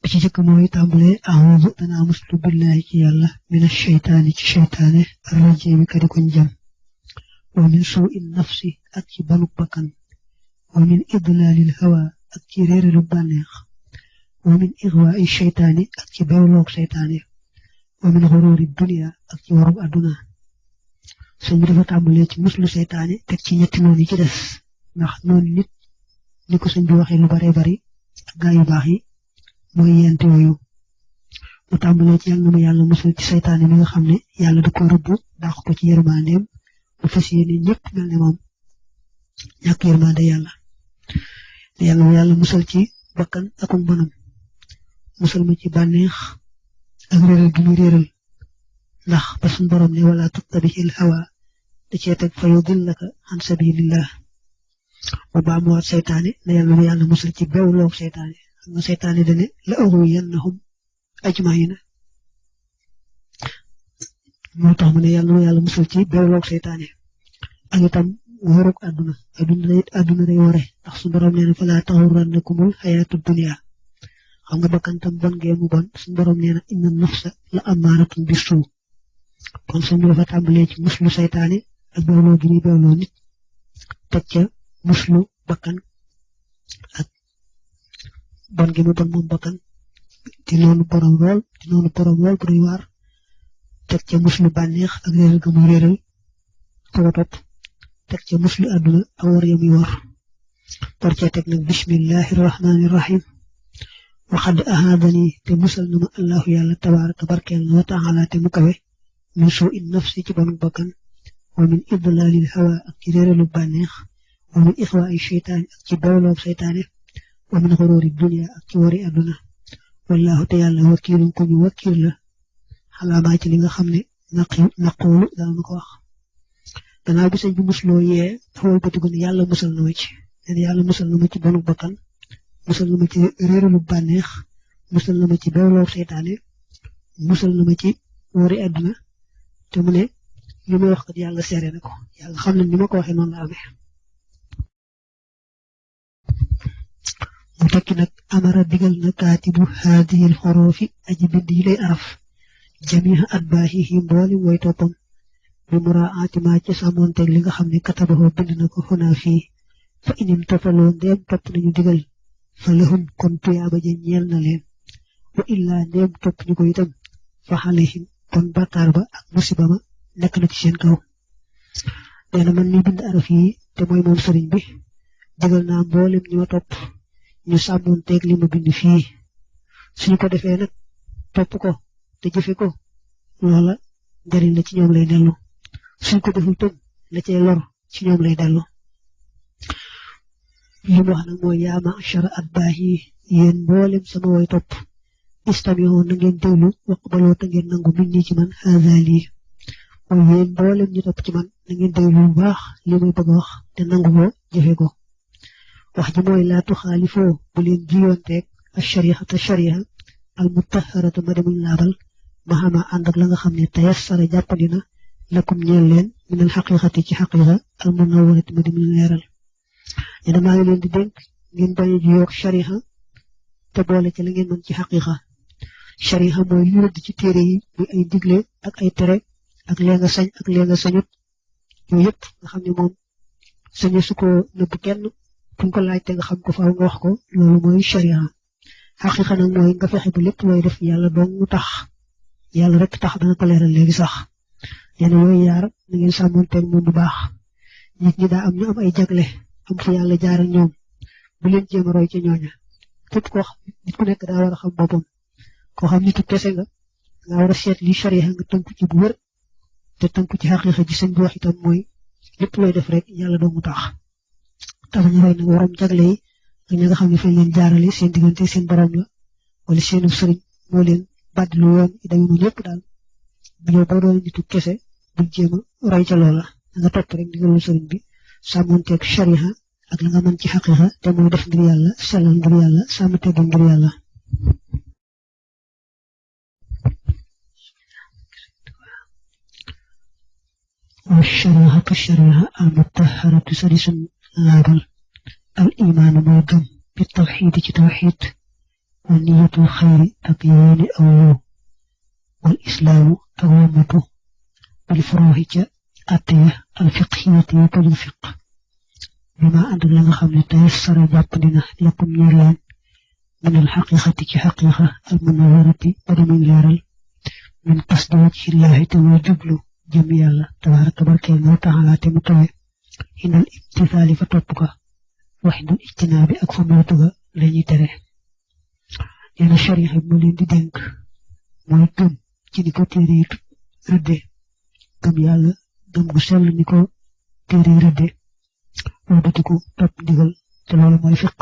ci jëkk mooy tàmbale a'uudu danaa muslu billahi ci yàlla mina sheytaani ci sheytaane arrajiimi kadi koñ jam wa min suu'in nafsi ak ci banuk bakkan wa min idlaalil hawa ak ci réeralu bànneex wa min ixwaa'i sheytaani ak ci bewloog sheytaane wa min xuruuri dunya ak ci warub àdduna sëñ bi dafa tàmbalee ci muslu sheytaane teg ci ñetti noonu yi ci des ndax noonu nit ni ko sëñ bi waxee lu bare bari ak gaa yu baax yi mooy yent yooyu mu tàmbalee ci yàlla na ma yàlla musal ci seytaane mi nga xam ne yàlla da ko rëbb dàq ko ci yërmandeem mu fas yéene ñëpp mel ne moom ñàkk yërmande yàlla na ma yàlla musal ci bakkan ak bonam musal ma ci bànneex ak réeral gi muy réeral ndax ba suñ borom ne wala tattabi'il hawa da cee teg fa yudillaka an sabilillah mu baamuwaat seytaane na ma yàlla musal ci bewloog seytaane xam nga seytaane dane la ughwiyannahum ajmaina moo tax mu ne ma yàlla musal ci bewloog seytaane ak itam warug àdduna day ware ndax su borom nee na fa laa taxurrannakumul xayaatu dunya xam nga bakkan tam bon ngee mu bon su borom nee na inna nafsa la amaaratun bi suu kon suñu dafa tàmbalee ci muslu seytaane ak bewloo gi muy bewloo nit teg ca muslu bakkan ak bon gi mu bon moom bakkan di noonu borom lool bu doy waar teg ca muslu bànneex ak réeral ga muy réeral ko topp teg ca muslu àdduna ak war ya muy war par ca teg nag bismillahi rahmaani rahim waxad ahadani te musal na ma allahu yàlla tabaraka barkeel na wa taala te mu kawe min suu in nafsi ci bonu bakkan wa min idlalil hawa ak ci réeralu bànneex wa min ixwaa'i sheytaani ak ci bewloog seytaane wa min xuruuri dunya ak ci wari àdduna wallahu te yàlla wakiilun ko ñu wakiil la xalaamaa ci li nga xam ne naquulu daal na ko wax gannaaw bi sëñ bi musloo yee dafa wëlbatiku ne yàlla musal na ma ci yàlla musal na ma ci bonu bakkan musal na ma ci réeralu bànneex musal na ma ci bewloog seytaane musal na ma ci wari àdduna te mu ne li may wax kat yàlla seere na ko yàlla xam ne ni ma ko waxee noonu la amee mu tekki nag amara digal na kaatibu haadihil xoroofi aji bind yi lay araf jamiha atbaahihi mbooli mooy toppam bi muraati ma ci sàmmoonteeg li nga xam ne katabahu bind na ko xunaa fii fa inim tofaloo ndeem topp nañu digal fa lahum kon tuyaaba ja ñeel na leen wa illaa ndeem topp ñu ko itam fa alayhim kon bàkkaar ba ak musiba ma nekk na ci seen kaw nee na man mi bind araf yi te mooy moom sëriñ bi digal naa mboolem ñi ma topp ñu sàmmoon teeg li ma bind fii suñu ko defee nag topp ko te jëfe ko loola njariñ la ci ñoom lay dellu suñ ko deful tëm la cay lor ci ñoom lay dellu li mu wax nag mooy yaa ma'shara atbaahi yéen mboolem sama woy topp istami'u na ngeen déglu waqbaloo te ngeen nangu min nii ci man haza lii mooy yéen mboolem ñu topp ci man na ngeen déglu bu baax li may bëgg a wax te nangu ko jëfe ko wax ji mooy laa tuxaalifoo bu leen jiyoonteeg ashariata sharia al mutaharata ma demuñ laabal ma xama ànd ak la nga xam ne tayassara jàppandina lakum ñeel leen min al xaqiqati ci xaqiqa al munawwarati ma demuñ leeral ne damaa ngi leen di dénk ngeen bañ a jiyoog sharia te boole ci la ngeen mën ci xaqiqa sharia mooy li rëdd ci téere yi muy ay digle ak ay tere ak lee nga sañ ak lee nga sañut yooyu yëpp nga xam ne moom sañu su ko nëbb kenn fuñ ko laaj te nga xam ko faaw nga wax ko loolu mooy sharia xaqiqa nag mooy nga fexe ba lépp looy def yàlla dong mu tax yàlla rek tax dana ko leeral léegi sax yéen yooyu yaar na ngeen sàmmonteeg moom bu baax nit ñi daa am ñu am ay jagle am fu yàlla jaaral ñoom bu leen jéem a roy ci ñooña képp koo xam nit ku nekk daa war a xam boppam koo xam nitu kese nga war a seet li sharia nga tënku ci bu wër te tënku ci xaqiqa ji sëñ bi wax itam mooy lépp looy def rek yàlla dong mu tax tax ñu roy nag waroom jagle yi ak ñi nga xam ne fañ leen jaarale seen diggante seen borom la wala seenu sëriñ moo leen bàddilu yoon i dañu lépp daal bu yow boo doon nitu kese bul jéem a roy ca loola nga topp rek ndigalul sëriñ bi sàmmonteeg sharia ak la nga mën ci xaqiqa te mooy def ngir yàlla sellal ngir yàlla sàmm teggal ngir yàlla wa shari'atu sharia al mutahharatu sadisun laabal al imaanu mooy gëm bi tawxiid ci tawxiid wa niyatul xayri ak yéene aw yiw wal islaamu ak wamatu bil furuuxi ca atte ya al fiqhiyati yi ko fiq bi ma ànd la nga xam ne tey sara jàpp dina lakum ñeer leen minal xaqiqati ci xaqiqa al munawwarati ba demuñ leeral min qasdi wajhillaahi te muy jublu jëm yàlla tabaaraka barkeel na taala te mu kawe indal imtisaali fa topp ko waxidul ijtinaabi ak fa moytu ga lañuy tere neena sharia bi mu leen di dénk mooy gëm ci ni ko téere yi rëdde gëm yàlla gëm gu sell ni ko téere yi rëdde moo dutiku topp ndigal te loolu mooy fiq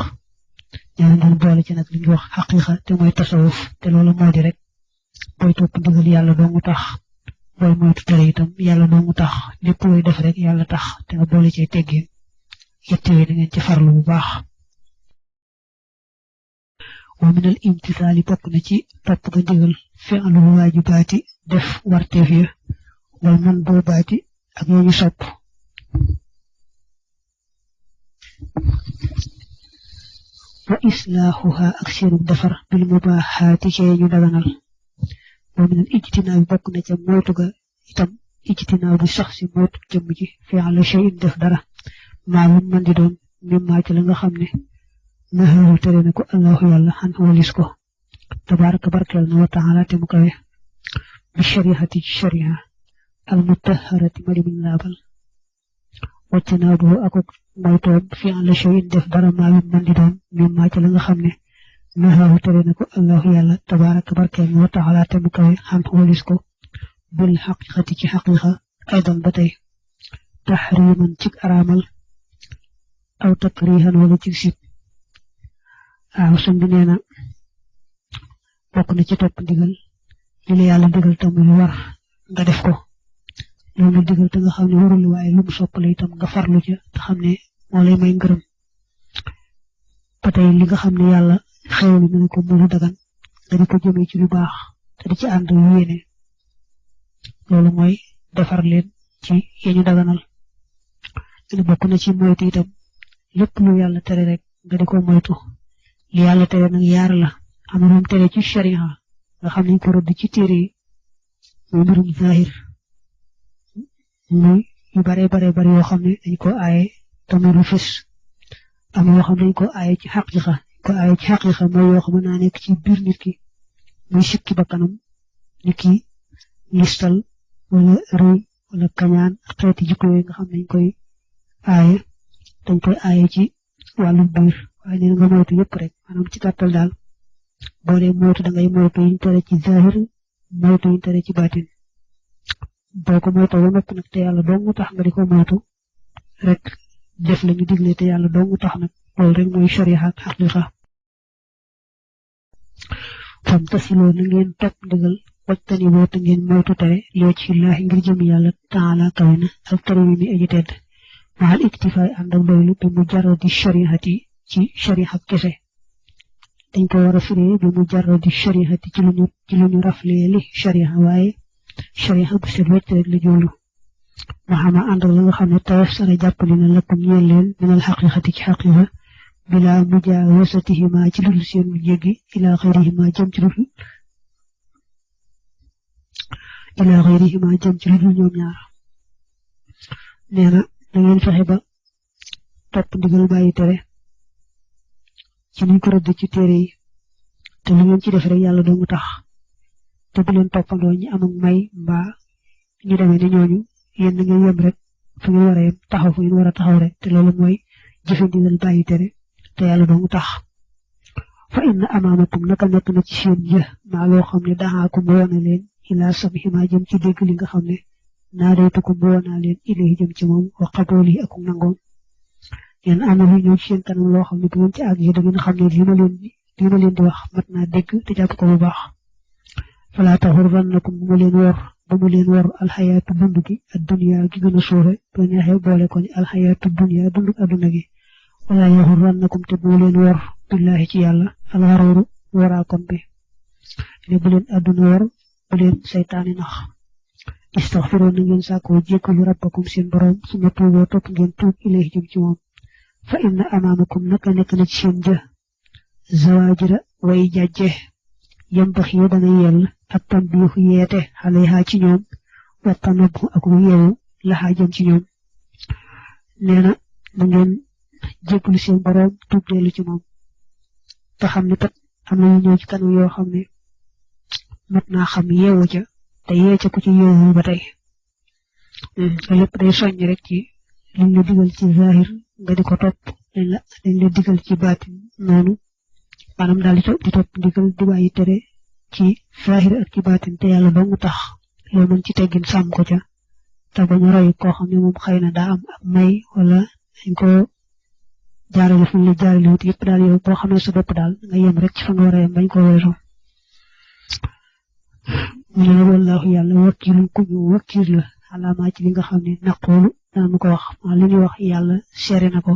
ñaari dal boole ci nag li ñu wax xaqiqa te mooy tasawuf te loolu moo di rek booy topp ndigal yàlla doomu tax booy moytu tere itam yàlla doomu tax lépp looy def rek yàlla tax te nga boole ci teggin yett yooyu da ngeen ci farlu bu baax wa minal imtisaali bokk na ci topp ga ndigal fi'lul waajibaati def warteef ya wal man boo baati ak yooyu sopp wa islaahuha ak seenu defar bil mubaahaati ci ñu daganal wa minal ijtinaabi bokk na ca moytu ga itam ijtinaabu sax si moytu jëmm ji fi'la shay'in def dara maa lu mën di doon mimmaa ci la nga xam ne nahahu tere na ko allahu yàlla xan walis ko tabaaraka barkeel na wa taala te mu kawe bi shari'ati ci sharia al mutahharati mari min laabal wajtanaabu akuk moytoom fi'la shay'in def dara maa lu mën di doon mimmaa ci la nga xam ne nahahu tere na ko allahu yàlla tabaaraka barkeel na wa taala te mu kawe xan walis ko bil xaqiqati ci xaqiqa aydan ba tey taxriman ci araamal aw takrihan wala ci sib waaw sëñ bi nee na bokk na ci topp ndigal li la yàlla digal tam lu war nga def ko loolu digal te nga xam ne warul waaye lu mu sopp la itam nga farlu ca te xam ne moo lay may ngërëm ba tey li nga xam ne yàlla xewlu na ne ko mu lu dagan nga di ko jëmee ci lu baax te di ci ànd yéene loolu mooy defar leen ci yeñu daganal li bokk na ci moytu itam lépp lu yàlla tere rek nga di ko moytu li yàlla tere nag yaar la am na tere ci sharia nga xam ne ko rëdd ci téere yi muy mbirum zahir muy yu bare yoo xam ne dañ ko aaye tamit lu fës am yoo xam ne dañ ko aaye ci xaqiqa mooy yoo xam ne naa nekk ci biir nit ki muy sikki bakkanam nit ki listal wala rëy wala kañaan ak xeeti jikko yooyu nga xam ne dañ koy aaye ci wàllu biir waaye nee nga moytu yëpp rek maanaam ci gàttal daal boo dee moytu da ngay moytu yiñ tere ci zahir moytu yiñ tere ci baatin boo ko moytoo ba noppi nag te yàlla dong tax nga di ko moytu rek def la ñu digle te yàlla dong tax nag loolu rek mooy sharia ak xaqiqa fam tasiloo na ngeen topp ndigal wajtani boo te ngeen moytu tere loo ci laahi ngir jëm yàlla taala kawe na ak tere yi mi aji tedd maxal iktifaay ànd ak doylu bi mu jarradi shariati ci sharia kese dañ ko war a firee bi mu jarradi shariati ci lu ñu raflee li sharia waaye sharia bu set wecc rek la joolu maxama ànd ak la nga xam ne tayef sara jàppali na lakum ñeel leen minal xaqiqati ci xaqiqa bila mujaawasatihima ci ludul seen mu jéggi ila xayrihima jëm ci ludul ñoom ñaar nee na da ngeen fexe ba topp ndigal bàyyi tere ci niñ ko rëdd ci téere yi te lu ngeen ci def rek yàlla doomu tax te bu leen toppandoo ñi amul may mbaa ñu demee ne ñooñu yéen na ngeen yem rek fu ngeen war a yem taxaw fu ngeen war a taxaw rek te loolu mooy jëfe ndigal bàyyi tere te yàlla doomu tax fa inna amaamakum naka nekk na ci seen jë maa loo xam ne daxaakum woona leen ilaa samihima jëm ci dégg li nga xam ne naa daytukum woonaa leen ilayhi jëm ci moom wa qabooli ak nangoom yéen am na lu ñëw ci seen kanam loo xam ne bu ngeen ci àgg da ngeen xam ne li ma leen di wax mat naa dégg te jàpp ko bu baax falaa taxurrannakum bu mu leen wor alxayaatu dund gi ak dunya gi gën a suufe bu neexee boole ko ni alxayaatu dunya dund adduna gi wala yaxurrannakum te bu mu leen wor billaahi ci yàlla alxaruuru waraakom bi ne bu leen adduna wor bu leen saytaani nax istaxfiroon na ngeen sàkkoo jéggalu rabbakum seen borom su ma tuuboo topp ngeen tuub ilayhi jëm ci moom fa inna amaamakum naka nekk na ci seen jë zawajira way jajje yambax yi dana yell ak tambiixu yeete xaleha ci ñoom wa tanabu ak yeewu laxaa jëm ci ñoom neena na ngeen jégglu seen borom tuub dellu ci moom te xam ne kat am na ñu ñëw ci kanam yoo xam ne mat naa xam yeewu ca te yee ca ku ci yeewu ba tey lépp day soññ rek ci liñ la digal ci zahir nga di ko topp liñ la digal ci baatin noonu maanaam daal di topp ndigal di bàyyi tere ci zahir ak ci baatin te yàlla dong tax loo mën ci teggin sàmm ko ca te bañ a roy koo xam ne moom xëy na daa am ak may wala dañ ko jaarale fu ñu la jaarale wut yëpp daal yow boo xamee sa bopp daal nga yem rek ci fa nga war a yem bañ ko weesu mu ne wallaahu yàlla wakiilun ku ñu wakiil la alaamaa ci li nga xam ne naqoolu daanu ko wax li ñuy wax yàlla seere na ko